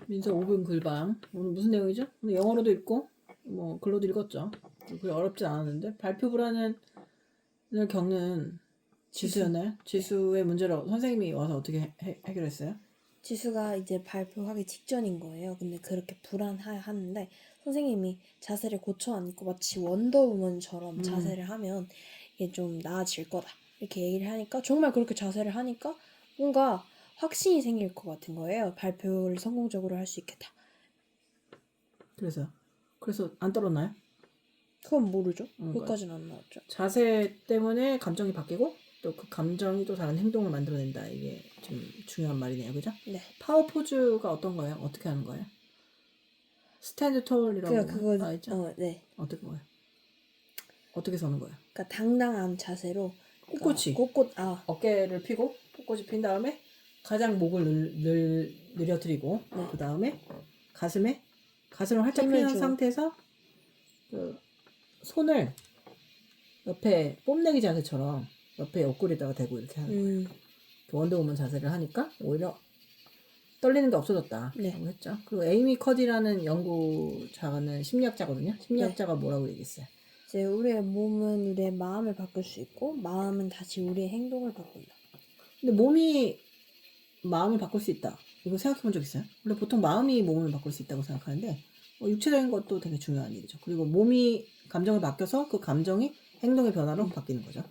민서 5분 글방. 오늘 무슨 내용이죠? 오늘 영어로도 읽고 뭐 글로도 읽었죠. 그게 어렵지 않았는데 발표 불안을 겪는 지수였나요? 지수의 문제를 선생님이 와서 어떻게 해결했어요? 지수가 이제 발표하기 직전인 거예요. 근데 그렇게 불안하는데 선생님이 자세를 고쳐 앉고 마치 원더우먼처럼 자세를 하면 이게 좀 나아질 거다. 이렇게 얘기를 하니까 정말 그렇게 자세를 하니까 뭔가 확신이 생길 것 같은 거예요. 발표를 성공적으로 할 수 있겠다. 그래서 안 떨었나요? 그건 모르죠. 그것까지는 안 나왔죠. 자세 때문에 감정이 바뀌고 또 그 감정이 또 다른 행동을 만들어낸다. 이게 좀 중요한 말이네요. 그죠? 네. 파워 포즈가 어떤 거예요? 어떻게 하는 거예요? 스탠드 톨이라고 그거 있죠? 네. 어떻게 뭐예요? 어떻게 서는 거예요? 그러니까 당당한 자세로 꼿꼿이 어깨를 펴고 꼿꼿이 핀 다음에 가장 목을 늘려뜨리고 그 다음에 가슴을 활짝 펴는 상태에서 그 손을 옆에 뽐내기 자세처럼 옆에 옆구리에다가 대고 이렇게 하는 거예요. 원더우먼 자세를 하니까 오히려 떨리는 게 없어졌다 라고 했죠. 그리고 에이미 커디라는 연구자는 심리학자거든요. 심리학자가 뭐라고 얘기했어요? 이제 우리의 몸은 우리의 마음을 바꿀 수 있고 마음은 다시 우리의 행동을 바꾼다. 근데 몸이 마음을 바꿀 수 있다. 이거 생각해 본 적 있어요? 원래 보통 마음이 몸을 바꿀 수 있다고 생각하는데 육체적인 것도 되게 중요한 일이죠. 그리고 몸이 감정을 바뀌어서 그 감정이 행동의 변화로 바뀌는 거죠.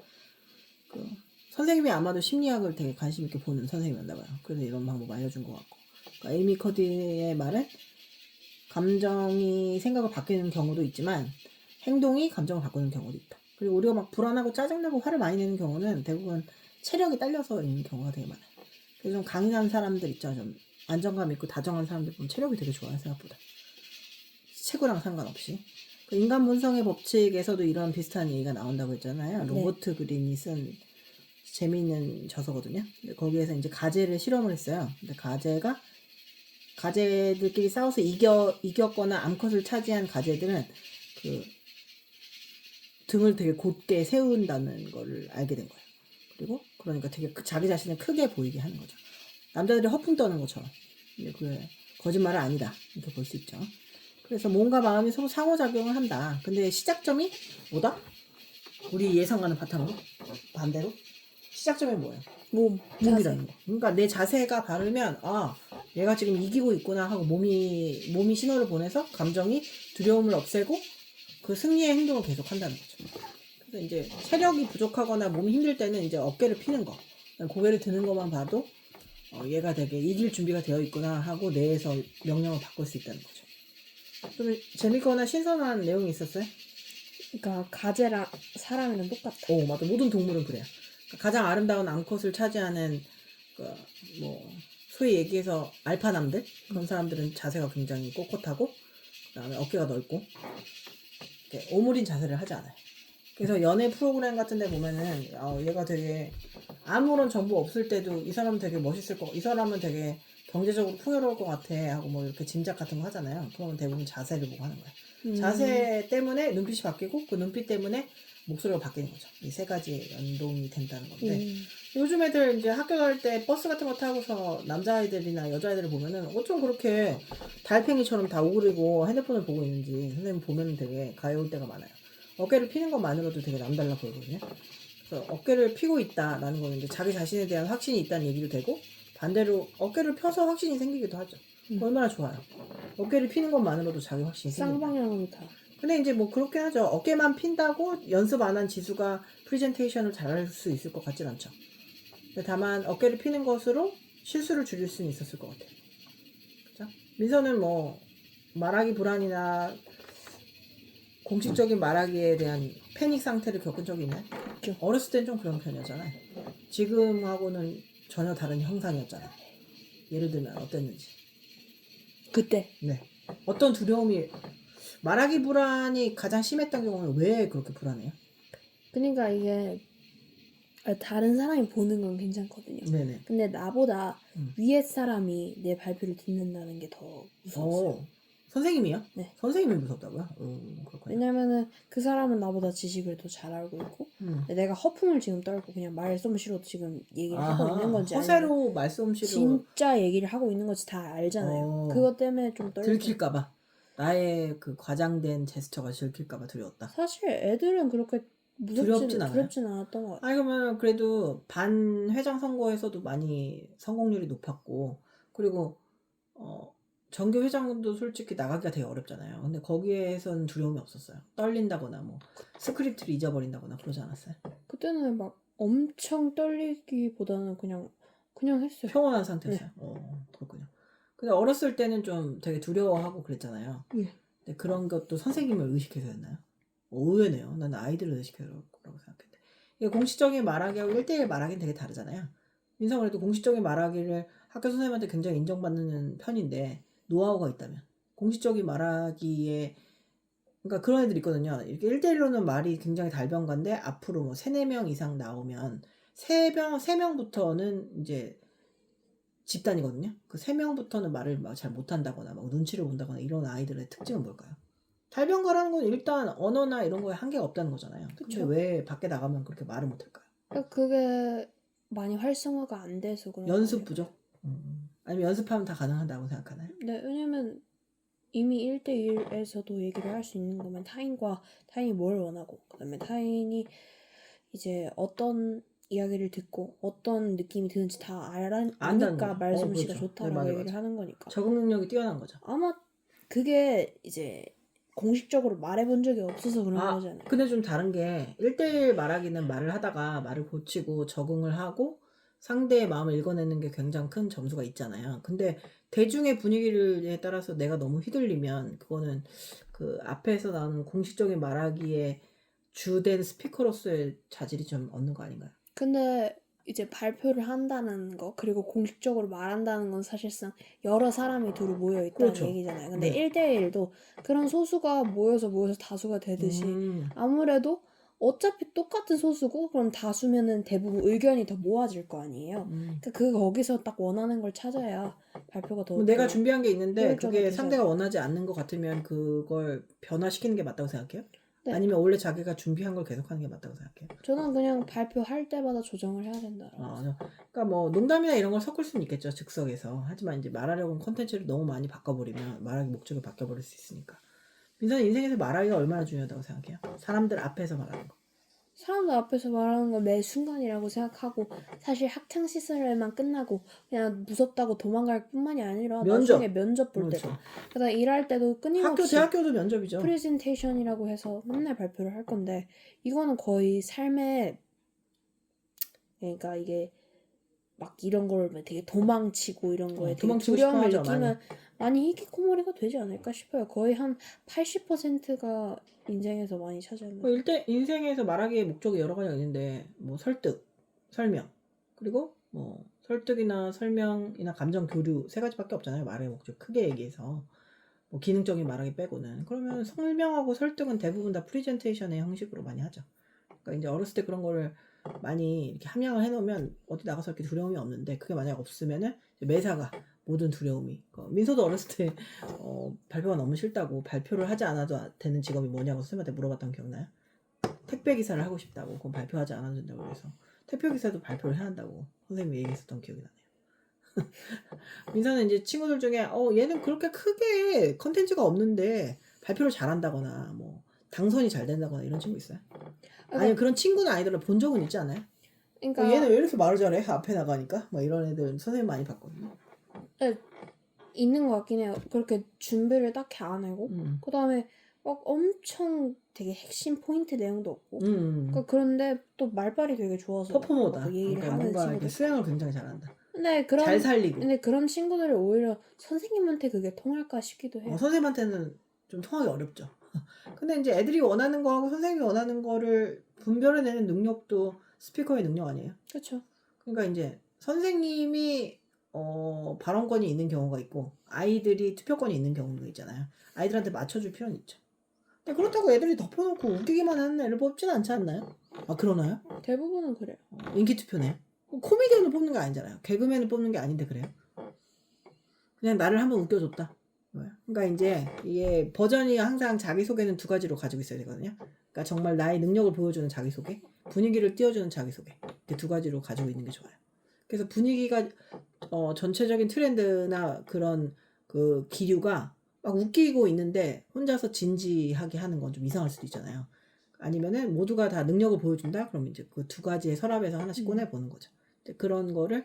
선생님이 아마도 심리학을 되게 관심 있게 보는 선생님이었나 봐요. 그래서 이런 방법 알려준 것 같고. 그러니까 에이미 커디의 말은 감정이 생각을 바뀌는 경우도 있지만 행동이 감정을 바꾸는 경우도 있다. 그리고 우리가 막 불안하고 짜증나고 화를 많이 내는 경우는 대부분 체력이 딸려서 있는 경우가 되게 많아요. 그래서 좀 강인한 사람들 있죠. 좀 안정감 있고 다정한 사람들 보면 체력이 되게 좋아요. 생각보다. 체구랑 상관없이. 그 인간 본성의 법칙에서도 이런 비슷한 얘기가 나온다고 했잖아요. 로버트 그린이 쓴 재미있는 저서거든요. 근데 거기에서 이제 가재를 실험을 했어요. 근데 가재들끼리 싸워서 이겼거나 암컷을 차지한 가재들은 그 등을 되게 곧게 세운다는 걸 알게 된 거예요. 그리고 그러니까 되게 자기 자신을 크게 보이게 하는 거죠. 남자들이 허풍 떠는 것처럼. 근데 그게 거짓말은 아니다. 이렇게 볼 수 있죠. 그래서 몸과 마음이 서로 상호작용을 한다. 근데 시작점이 뭐다? 우리 예상과는 바탕으로 반대로 시작점이 뭐예요? 몸이라는 거. 그러니까 내 자세가 바르면 얘가 지금 이기고 있구나 하고 몸이 신호를 보내서 감정이 두려움을 없애고 그 승리의 행동을 계속 한다는 거죠. 그래서 이제 체력이 부족하거나 몸이 힘들 때는 이제 어깨를 피는 거, 고개를 드는 것만 봐도 얘가 되게 이길 준비가 되어 있구나 하고 뇌에서 명령을 바꿀 수 있다는 거죠. 좀 재밌거나 신선한 내용이 있었어요? 그러니까 가재랑 사람이랑 똑같다. 맞아. 모든 동물은 그래요. 가장 아름다운 암컷을 차지하는 소위 얘기해서 알파남들 그런 사람들은 자세가 굉장히 꼿꼿하고 그다음에 어깨가 넓고 이렇게 오므린 자세를 하지 않아요. 그래서 연애 프로그램 같은 데 보면은 얘가 되게 아무런 정보 없을 때도 이 사람은 되게 멋있을 이 사람은 되게 경제적으로 풍요로울 것 같아 하고 뭐 이렇게 짐작 같은 거 하잖아요. 그러면 대부분 자세를 보고 하는 거예요. 자세 때문에 눈빛이 바뀌고 그 눈빛 때문에 목소리가 바뀌는 거죠. 이 세 가지 연동이 된다는 건데 요즘 애들 이제 학교 갈 때 버스 같은 거 타고서 남자아이들이나 여자아이들을 보면은 어쩜 그렇게 달팽이처럼 다 오그리고 핸드폰을 보고 있는지 선생님 보면 되게 가여울 때가 많아요. 어깨를 피는 것만으로도 되게 남달라 보이거든요. 그래서 어깨를 피고 있다라는 거는 이제 자기 자신에 대한 확신이 있다는 얘기도 되고 반대로 어깨를 펴서 확신이 생기기도 하죠. 얼마나 좋아요. 어깨를 피는 것만으로도 자기 확신이 생긴다. 쌍방향으로 다. 근데 이제 뭐 그렇긴 하죠. 어깨만 핀다고 연습 안 한 지수가 프레젠테이션을 잘할 수 있을 것 같진 않죠. 다만 어깨를 피는 것으로 실수를 줄일 수는 있었을 것 같아요. 그죠? 민서는 뭐 말하기 불안이나 공식적인 말하기에 대한 패닉 상태를 겪은 적이 있나요? 그렇죠. 어렸을 땐 좀 그런 편이었잖아요. 지금하고는 전혀 다른 형상이었잖아요. 예를 들면 어땠는지. 그때. 네. 어떤 두려움이 말하기 불안이 가장 심했던 경우는 왜 그렇게 불안해요? 그러니까 이게 다른 사람이 보는 건 괜찮거든요. 네네. 근데 나보다 위에 사람이 내 발표를 듣는다는 게 더 무서웠어요. 선생님이요? 네. 선생님이 무섭다고요? 그렇군요. 왜냐면은 그 사람은 나보다 지식을 더 잘 알고 있고 근데 내가 허풍을 지금 떨고 그냥 말솜씨로 지금 얘기를 하고 있는 건지 아니면 허세로 말솜씨로 진짜 얘기를 하고 있는 건지 다 알잖아요. 그것 때문에 좀 떨고. 들킬까봐 나의 그 과장된 제스처가 들킬까봐 두려웠다. 사실 애들은 그렇게 두렵진 않아요? 두렵진 않았던 것 같아요. 아니 그러면 그래도 반 회장 선거에서도 많이 성공률이 높았고 그리고 전교 회장도 솔직히 나가기가 되게 어렵잖아요. 근데 거기에선 두려움이 없었어요. 떨린다거나 뭐 스크립트를 잊어버린다거나 그러지 않았어요? 그때는 막 엄청 떨리기보다는 그냥 했어요. 평온한 상태였어요. 그렇군요. 근데 어렸을 때는 좀 되게 두려워하고 그랬잖아요. 예. 근데 그런 것도 선생님을 의식해서였나요? 의외네요. 나는 아이들을 의식해서 그라고 생각했는데. 이게 공식적인 말하기하고 1대1 말하기는 되게 다르잖아요. 민성은 그래도 공식적인 말하기를 학교 선생님한테 굉장히 인정받는 편인데 노하우가 있다면 공식적인 말하기에 그러니까 그런 애들 있거든요. 이렇게 1대1로는 말이 굉장히 달변가인데 앞으로 뭐 3, 4명 이상 나오면 3명부터는 이제 집단이거든요. 그 3명부터는 말을 잘 못한다거나 막 눈치를 본다거나 이런 아이들의 특징은 뭘까요? 달변가라는 건 일단 언어나 이런 거에 한계가 없다는 거잖아요. 근데 그쵸. 왜 밖에 나가면 그렇게 말을 못할까요? 그게 많이 활성화가 안 돼서 그런 연습 거예요. 부족? 아니면 연습하면 다 가능하다고 생각하나요? 네, 왜냐면 이미 1대1에서도 얘기를 할 수 있는 거면 타인이 뭘 원하고 그다음에 타인이 이제 어떤 이야기를 듣고 어떤 느낌이 드는지 다 안다는 아니까 거죠. 말솜씨가 그렇죠. 좋다라고 맞아, 얘기를 맞아. 하는 거니까. 적응 능력이 뛰어난 거죠. 아마 그게 이제 공식적으로 말해본 적이 없어서 그런 거잖아요. 근데 좀 다른 게 1대1 말하기는 말을 하다가 말을 고치고 적응을 하고 상대의 마음을 읽어내는 게 굉장히 큰 점수가 있잖아요. 근데 대중의 분위기에 따라서 내가 너무 휘둘리면 그거는 그 앞에서 나오는 공식적인 말하기에 주된 스피커로서의 자질이 좀 없는 거 아닌가요? 근데 이제 발표를 한다는 거 그리고 공식적으로 말한다는 건 사실상 여러 사람이 두루 모여 있다는 그렇죠. 얘기잖아요. 근데 네. 1대1도 그런 소수가 모여서 다수가 되듯이 아무래도 어차피 똑같은 소수고 그럼 다수면은 대부분 의견이 더 모아질 거 아니에요. 그러니까 거기서 딱 원하는 걸 찾아야 발표가 더 내가 좀 준비한 게 있는데 효율적으로 그게 되지 상대가 않을까. 원하지 않는 것 같으면 그걸 변화시키는 게 맞다고 생각해요? 네. 아니면 원래 자기가 준비한 걸 계속하는 게 맞다고 생각해요? 저는 그냥 발표할 때마다 조정을 해야 된다라고. 그러니까 뭐 농담이나 이런 걸 섞을 수는 있겠죠, 즉석에서. 하지만 이제 말하려고 하는 콘텐츠를 너무 많이 바꿔버리면 말하기 목적이 바뀌어버릴 수 있으니까. 민서는 인생에서 말하기가 얼마나 중요하다고 생각해요? 사람들 앞에서 말하는 거. 사람들 앞에서 말하는 건 매 순간이라고 생각하고 사실 학창 시절에만 끝나고 그냥 무섭다고 도망갈 뿐만이 아니라 나중에 면접 볼 때도 그렇죠. 그다음 일할 때도 끊임없이 대학교도 면접이죠. 프레젠테이션이라고 해서 맨날 발표를 할 건데 이거는 거의 삶의 그러니까 이게 막 이런 걸 되게 도망치고 이런 거에 되게 도망치고 두려움을 싶어 하죠, 느끼면 많이 히키코모리가 되지 않을까 싶어요. 거의 한 80%가 인생에서 많이 차지하는 뭐 인생에서 말하기의 목적이 여러 가지가 있는데 뭐 설득, 설명, 그리고 뭐 설득이나 설명이나 감정 교류 3가지밖에 없잖아요. 말의 목적 크게 얘기해서. 뭐 기능적인 말하기 빼고는. 그러면 설명하고 설득은 대부분 다 프레젠테이션의 형식으로 많이 하죠. 그러니까 이제 어렸을 때 그런 거를 많이 이렇게 함양을 해놓으면 어디 나가서 이렇게 두려움이 없는데 그게 만약 없으면은 매사가 모든 두려움이. 민서도 어렸을 때 발표가 너무 싫다고 발표를 하지 않아도 되는 직업이 뭐냐고 선생님한테 물어봤던 거 기억나요? 택배 기사를 하고 싶다고. 그건 발표하지 않아도 된다고 그래서 택배 기사도 발표를 해야 한다고 선생님이 얘기했었던 기억이 나네요. 민서는 이제 친구들 중에 얘는 그렇게 크게 컨텐츠가 없는데 발표를 잘한다거나 뭐 당선이 잘 된다거나 이런 친구 있어요? 아니면 그런 친구는 아이들을 본 적은 있지 않아요? 그러니까 얘는 왜 이렇게 말을 잘해? 앞에 나가니까 뭐 이런 애들 선생님 많이 봤거든요. 네, 있는 것 같긴 해요. 그렇게 준비를 딱히 안 하고 그 다음에 막 엄청 되게 핵심 포인트 내용도 없고 그러니까 그런데 또 말빨이 되게 좋아서 퍼포머다. 얘기를 그러니까 하는 뭔가 친구들. 이렇게 수행을 굉장히 잘한다. 근데 잘 살리고. 근데 그런 친구들이 오히려 선생님한테 그게 통할까 싶기도 해요. 선생님한테는 좀 통하기 어렵죠. 근데 이제 애들이 원하는 거하고 선생님이 원하는 거를 분별해내는 능력도 스피커의 능력 아니에요? 그렇죠. 그러니까 이제 선생님이 발언권이 있는 경우가 있고 아이들이 투표권이 있는 경우도 있잖아요. 아이들한테 맞춰줄 필요는 있죠. 근데 그렇다고 애들이 덮어놓고 웃기기만 하는 애를 뽑진 않지 않나요? 그러나요? 대부분은 그래요. 인기 투표네요. 코미디언을 뽑는 게 아니잖아요. 개그맨을 뽑는 게 아닌데 그래요? 그냥 나를 한번 웃겨줬다. 뭐야? 그러니까 이제 이게 버전이 항상 자기소개는 두 가지로 가지고 있어야 되거든요. 그러니까 정말 나의 능력을 보여주는 자기소개, 분위기를 띄워주는 자기소개. 이렇게 두 가지로 가지고 있는 게 좋아요. 그래서 분위기가 전체적인 트렌드나 그런 그 기류가 막 웃기고 있는데 혼자서 진지하게 하는 건 좀 이상할 수도 있잖아요. 아니면은 모두가 다 능력을 보여준다? 그럼 이제 그 두 가지의 서랍에서 하나씩 꺼내보는 거죠. 그런 걸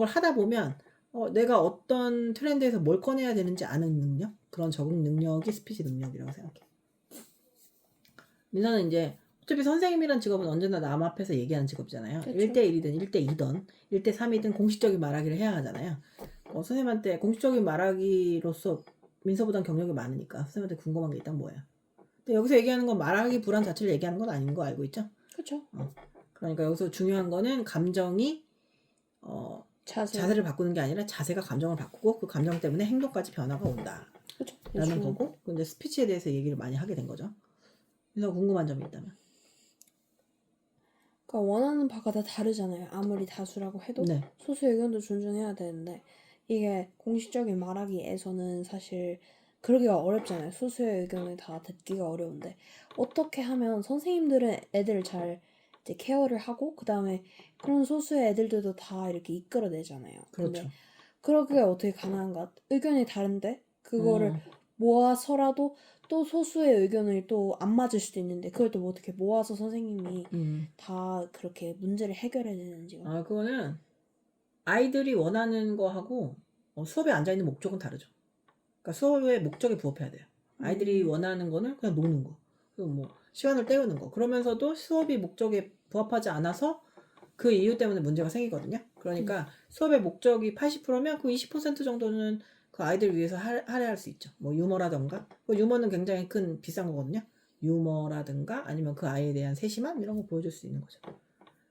하다 보면 내가 어떤 트렌드에서 뭘 꺼내야 되는지 아는 능력? 그런 적응 능력이 스피치 능력이라고 생각해. 민서는 이제 어차피 선생님이란 직업은 언제나 남 앞에서 얘기하는 직업이잖아요. 그쵸. 1대1이든 1대2든 1대3이든 공식적인 말하기를 해야 하잖아요. 선생님한테 공식적인 말하기로서 민서보단 경력이 많으니까 선생님한테 궁금한 게 있다면 뭐예요? 근데 여기서 얘기하는 건 말하기 불안 자체를 얘기하는 건 아닌 거 알고 있죠? 그렇죠. 그러니까 여기서 중요한 거는 감정이 자세를 바꾸는 게 아니라 자세가 감정을 바꾸고 그 감정 때문에 행동까지 변화가 온다. 그렇죠. 라는 거고 근데 스피치에 대해서 얘기를 많이 하게 된 거죠. 그래서 궁금한 점이 있다면? 그러니까 원하는 바가 다 다르잖아요. 아무리 다수라고 해도 네. 소수 의견도 존중해야 되는데 이게 공식적인 말하기에서는 사실 그러기가 어렵잖아요. 소수의 의견을 다 듣기가 어려운데 어떻게 하면 선생님들은 애들을 잘 이제 케어를 하고 그 다음에 그런 소수의 애들도 다 이렇게 이끌어내잖아요. 그렇죠. 근데 그러기가 어떻게 가능한가? 의견이 다른데 그거를 모아서라도 또 소수의 의견을 또 안 맞을 수도 있는데 그걸 또 어떻게 모아서 선생님이 다 그렇게 문제를 해결해야 되는지가. 그거는 아이들이 원하는 거하고 수업에 앉아있는 목적은 다르죠. 그러니까 수업의 목적에 부합해야 돼요. 아이들이 원하는 거는 그냥 노는 거. 그리고 뭐 시간을 때우는 거. 그러면서도 수업이 목적에 부합하지 않아서 그 이유 때문에 문제가 생기거든요. 그러니까 수업의 목적이 80%면 그 20% 정도는 그 아이들 위해서 할애할 수 있죠. 뭐 유머라던가. 유머는 굉장히 큰 비싼 거거든요. 유머라든가 아니면 그 아이에 대한 세심함 이런 거 보여줄 수 있는 거죠.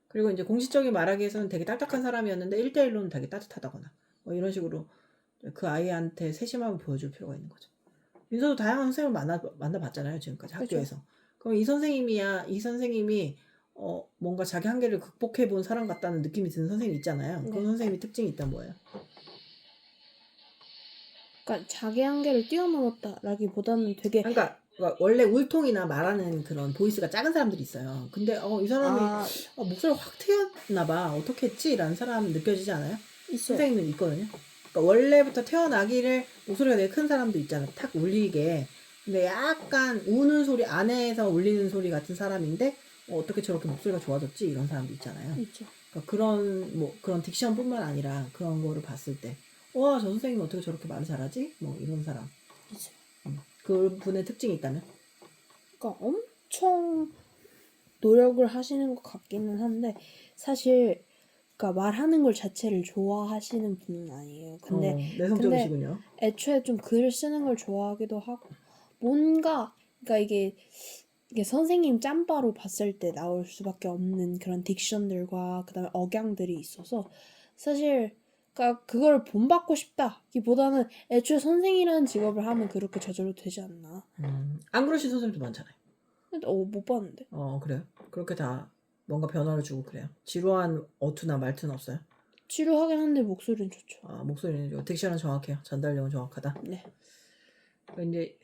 그리고 이제 공식적인 말하기에서는 되게 딱딱한 사람이었는데 1대1로는 되게 따뜻하다거나 뭐 이런 식으로 그 아이한테 세심함을 보여줄 필요가 있는 거죠. 민서도 다양한 선생님을 만나봤잖아요. 지금까지 학교에서. 그렇죠. 그럼 이 선생님이 뭔가 자기 한계를 극복해 본 사람 같다는 느낌이 드는 선생님이 있잖아요. 그런 선생님이 특징이 있단 뭐예요? 그러니까 자기 한계를 뛰어넘었다라기보다는 되게 그러니까 원래 울통이나 말하는 그런 보이스가 작은 사람들이 있어요. 근데 이 사람이 목소리가 확 트였나 봐. 어떻게 했지? 라는 사람 느껴지지 않아요? 있어요. 선생님은 있거든요. 그러니까 원래부터 태어나기를 목소리가 되게 큰 사람도 있잖아요. 탁 울리게. 근데 약간 우는 소리 안에서 울리는 소리 같은 사람인데 어떻게 저렇게 목소리가 좋아졌지? 이런 사람도 있잖아요. 있죠. 그러니까 그런 딕션뿐만 아니라 그런 거를 봤을 때 와, 저 선생님 어떻게 저렇게 말을 잘하지? 뭐 이런 사람. 있어요. 그 분의 특징이 있다면? 그러니까 엄청 노력을 하시는 것 같기는 한데 사실 그러니까 말하는 걸 자체를 좋아하시는 분은 아니에요. 근데 내성적이시군요. 애초에 좀 글을 쓰는 걸 좋아하기도 하고 뭔가 그러니까 이게 선생님 짬바로 봤을 때 나올 수밖에 없는 그런 딕션들과 그다음에 억양들이 있어서 사실 그러니까 그걸 본받고 싶다기보다는 애초에 선생이라는 직업을 하면 그렇게 저절로 되지 않나. 안 그러신 선생님도 많잖아요. 근데 못 봤는데. 그래요? 그렇게 다 뭔가 변화를 주고 그래요? 지루한 어투나 말투는 없어요? 지루하긴 한데 목소리는 좋죠. 목소리는 좋고 딕션은 정확해요. 전달력은 정확하다. 네. 이제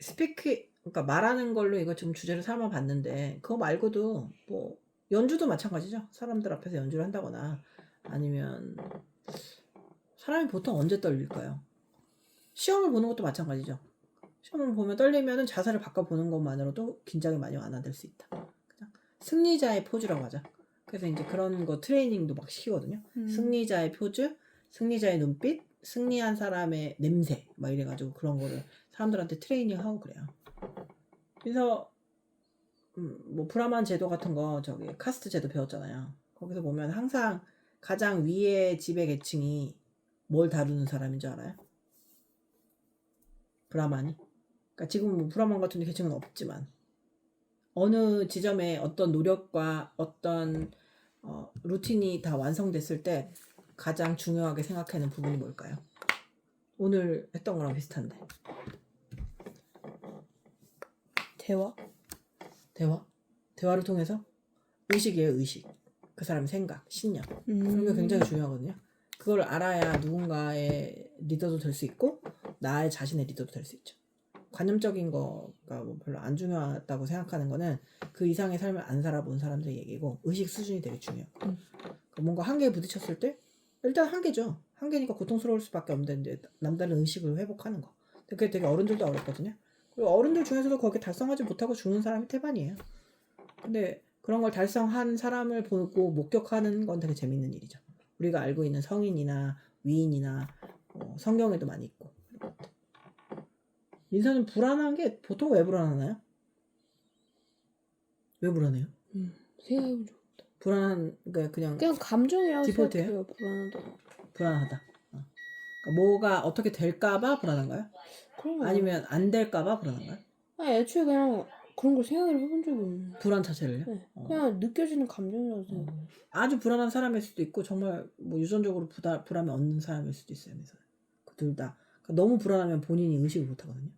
그러니까 말하는 걸로 이거 좀 주제를 삼아 봤는데 그거 말고도 뭐 연주도 마찬가지죠. 사람들 앞에서 연주를 한다거나 아니면 사람이 보통 언제 떨릴까요? 시험을 보는 것도 마찬가지죠. 시험을 보면 떨리면은 자세를 바꿔보는 것만으로도 긴장이 많이 완화될 수 있다. 그죠? 승리자의 포즈라고 하죠. 그래서 이제 그런 거 트레이닝도 막 시키거든요. 승리자의 포즈, 승리자의 눈빛, 승리한 사람의 냄새 막 이래가지고 그런 거를 사람들한테 트레이닝하고 그래요. 그래서 뭐 브라만 제도 같은 거 저기 카스트 제도 배웠잖아요. 거기서 보면 항상 가장 위의 지배 계층이 뭘 다루는 사람인 줄 알아요? 브라만이. 그러니까 지금 뭐 브라만 같은 계층은 없지만 어느 지점에 어떤 노력과 어떤 루틴이 다 완성됐을 때 가장 중요하게 생각하는 부분이 뭘까요? 오늘 했던 거랑 비슷한데. 대화를 통해서 의식이에요. 의식. 그 사람의 생각, 신념. 그런 게 굉장히 중요하거든요. 그걸 알아야 누군가의 리더도 될 수 있고 나의 자신의 리더도 될 수 있죠. 관념적인 거가 뭐 별로 안 중요하다고 생각하는 거는 그 이상의 삶을 안 살아본 사람들의 얘기고 의식 수준이 되게 중요해요. 그러니까 뭔가 한계에 부딪혔을 때 일단 한계죠. 한계니까 고통스러울 수밖에 없는데 남다른 의식을 회복하는 거. 근데 그게 되게 어른들도 어렵거든요. 그리고 어른들 중에서도 거기에 달성하지 못하고 죽는 사람이 태반이에요. 근데 그런 걸 달성한 사람을 보고 목격하는 건 되게 재밌는 일이죠. 우리가 알고 있는 성인이나 위인이나 성경에도 많이 있고. 민서는 불안한 게 보통 왜 불안하나요? 왜 불안해요? 생각해본 적 없다. 불안한 그러니까 그냥 감정이라고 디폴트예요? 생각해요. 불안하다. 불안하다. 그러니까 뭐가 어떻게 될까봐 불안한가요? 그런 거 아니면 안 될까봐 불안한가요? 애초에 그냥 그런 걸 생각을 해본 적이 없는. 불안 자체를요? 네. 그냥 느껴지는 감정이라고 생각. 아주 불안한 사람일 수도 있고 정말 뭐 유전적으로 불안을 얻는 사람일 수도 있어요. 그 둘 다. 그러니까 너무 불안하면 본인이 의식을 못 하거든요.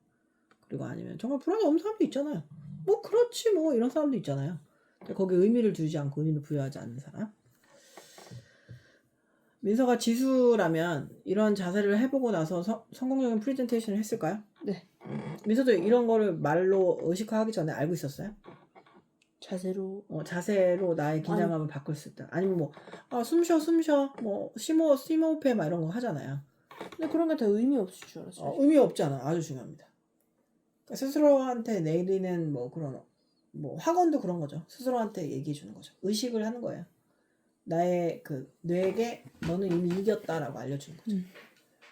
그리고 아니면 정말 불안이 없는 사람도 있잖아요. 뭐 그렇지 뭐 이런 사람도 있잖아요. 근데 거기에 의미를 두지 않고 의미를 부여하지 않는 사람. 민서가 지수라면 이런 자세를 해보고 나서 성공적인 프레젠테이션을 했을까요? 네. 민서도 이런 거를 말로 의식화하기 전에 알고 있었어요? 자세로 나의 긴장감을 바꿀 수 있다. 아니면 뭐 숨 쉬어 뭐 심호흡해 막 이런 거 하잖아요. 근데 그런 게 다 의미 없을 줄 알았어요. 의미 없지 않아. 아주 중요합니다. 그러니까 스스로한테 내리는 뭐 그런 뭐 학원도 그런 거죠. 스스로한테 얘기해 주는 거죠. 의식을 하는 거예요. 나의 그 뇌에게 너는 이미 이겼다라고 알려주는 거죠.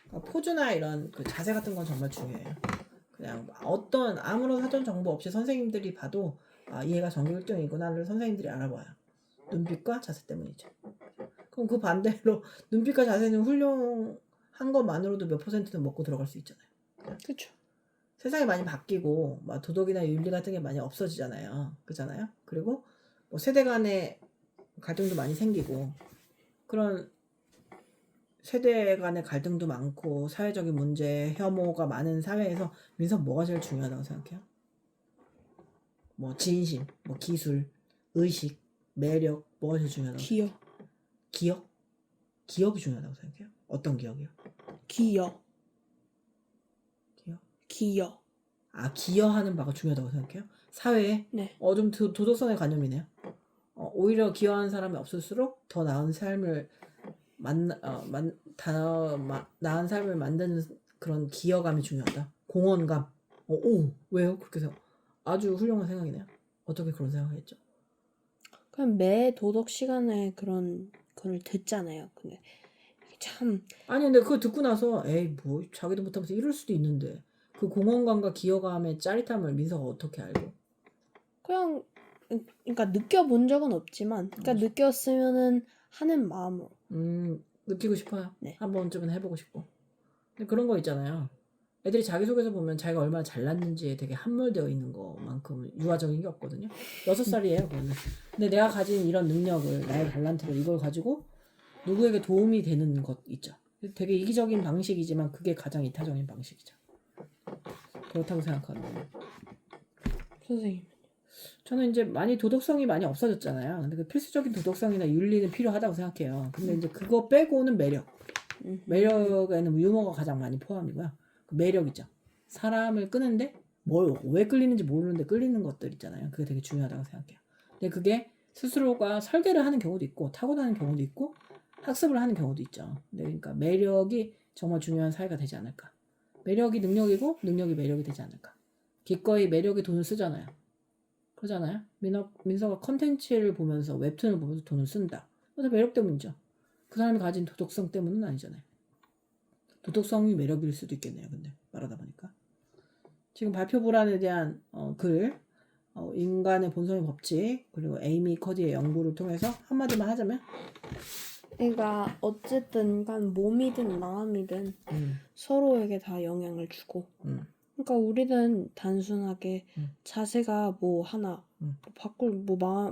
그러니까 포즈나 이런 그 자세 같은 건 정말 중요해요. 그냥 어떤 아무런 사전 정보 없이 선생님들이 봐도 얘가 전교 1등이구나를 선생님들이 알아봐요. 눈빛과 자세 때문이죠. 그럼 그 반대로 눈빛과 자세는 훌륭한 것만으로도 몇 %는 먹고 들어갈 수 있잖아요. 그렇죠. 세상이 많이 바뀌고 막 도덕이나 윤리 같은 게 많이 없어지잖아요. 그잖아요. 그리고 뭐 세대 간의 갈등도 많이 생기고 그런 세대 간의 갈등도 많고 사회적인 문제, 혐오가 많은 사회에서 민서 뭐가 제일 중요하다고 생각해요? 뭐 진심, 뭐 기술, 의식, 매력 뭐가 제일 중요하다고 생각해요? 기억? 기억이 중요하다고 생각해요? 어떤 기억이요? 기여. 기여하는 바가 중요하다고 생각해요? 사회에? 네. 좀 도덕성의 관념이네요. 오히려 기여하는 사람이 없을수록 더 나은 삶을 나은 삶을 만드는 그런 기여감이 중요하다. 공헌감. 왜요? 그렇게 생각? 아주 훌륭한 생각이네요. 어떻게 그런 생각했죠? 그냥 매 도덕 시간에 그런 걸 듣잖아요. 근데 참 아니 근데 그거 듣고 나서 에이 뭐 자기도 못하면서 이럴 수도 있는데 그 공헌감과 기여감의 짜릿함을 민서가 어떻게 알고? 그냥 그러니까 느껴본 적은 없지만 그러니까 느꼈으면은 하는 마음으로. 느끼고 싶어요. 네. 한 번쯤은 해보고 싶고. 근데 그런 거 있잖아요. 애들이 자기소개서 보면 자기가 얼마나 잘났는지에 되게 함몰되어 있는 것만큼 유아적인 게 없거든요. 6살이에요, 그거는. 근데 내가 가진 이런 능력을, 나의 달란트를 이걸 가지고 누구에게 도움이 되는 것 있죠. 되게 이기적인 방식이지만 그게 가장 이타적인 방식이죠. 그렇다고 생각하거든요. 선생님. 저는 이제 많이 도덕성이 많이 없어졌잖아요. 근데 그 필수적인 도덕성이나 윤리는 필요하다고 생각해요. 근데 이제 그거 빼고는 매력. 매력에는 유머가 가장 많이 포함이고요. 그 매력이죠. 사람을 끄는데 왜 끌리는지 모르는데 끌리는 것들 있잖아요. 그게 되게 중요하다고 생각해요. 근데 그게 스스로가 설계를 하는 경우도 있고 타고나는 경우도 있고 학습을 하는 경우도 있죠. 그러니까 매력이 정말 중요한 사회가 되지 않을까. 매력이 능력이고 능력이 매력이 되지 않을까. 기꺼이 매력에 돈을 쓰잖아요. 그러잖아요. 민서가 컨텐츠를 보면서 웹툰을 보면서 돈을 쓴다. 그래서 매력 때문이죠. 그 사람이 가진 도덕성 때문은 아니잖아요. 도덕성이 매력일 수도 있겠네요. 근데 말하다 보니까 지금 발표 불안에 대한 글 인간의 본성의 법칙 그리고 에이미 커디의 연구를 통해서 한마디만 하자면 그러니까 어쨌든 간 몸이든 마음이든 서로에게 다 영향을 주고 그러니까 우리는 단순하게 자세가 뭐 하나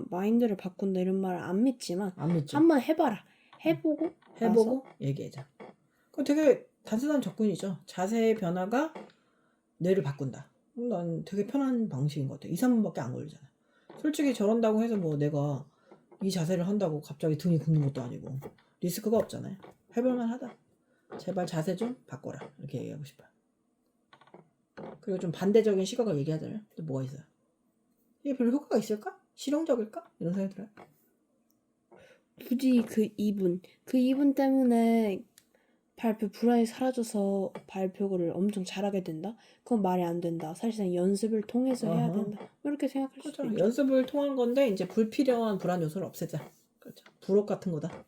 마인드를 바꾼다 이런 말을 안 믿지만 안 믿죠. 한번 해봐라. 해보고 얘기하자. 그거 되게 단순한 접근이죠. 자세의 변화가 뇌를 바꾼다. 난 되게 편한 방식인 것 같아. 2, 3분밖에 안 걸리잖아. 솔직히 저런다고 해서 뭐 내가 이 자세를 한다고 갑자기 등이 굽는 것도 아니고 리스크가 없잖아요. 해볼만 하다. 제발 자세 좀 바꿔라. 이렇게 얘기하고 싶어요. 그리고 좀 반대적인 시각을 얘기하자면 또 뭐가 있어요? 이게 별로 효과가 있을까? 실용적일까? 이런 생각이 들어요. 굳이 그 이분 때문에 발표 불안이 사라져서 발표를 엄청 잘하게 된다? 그건 말이 안 된다. 사실상 연습을 통해서 해야 어허. 된다. 이렇게 생각할 수도 그렇죠. 있죠. 연습을 통한 건데 이제 불필요한 불안 요소를 없애자. 그렇죠. 부록 같은 거다.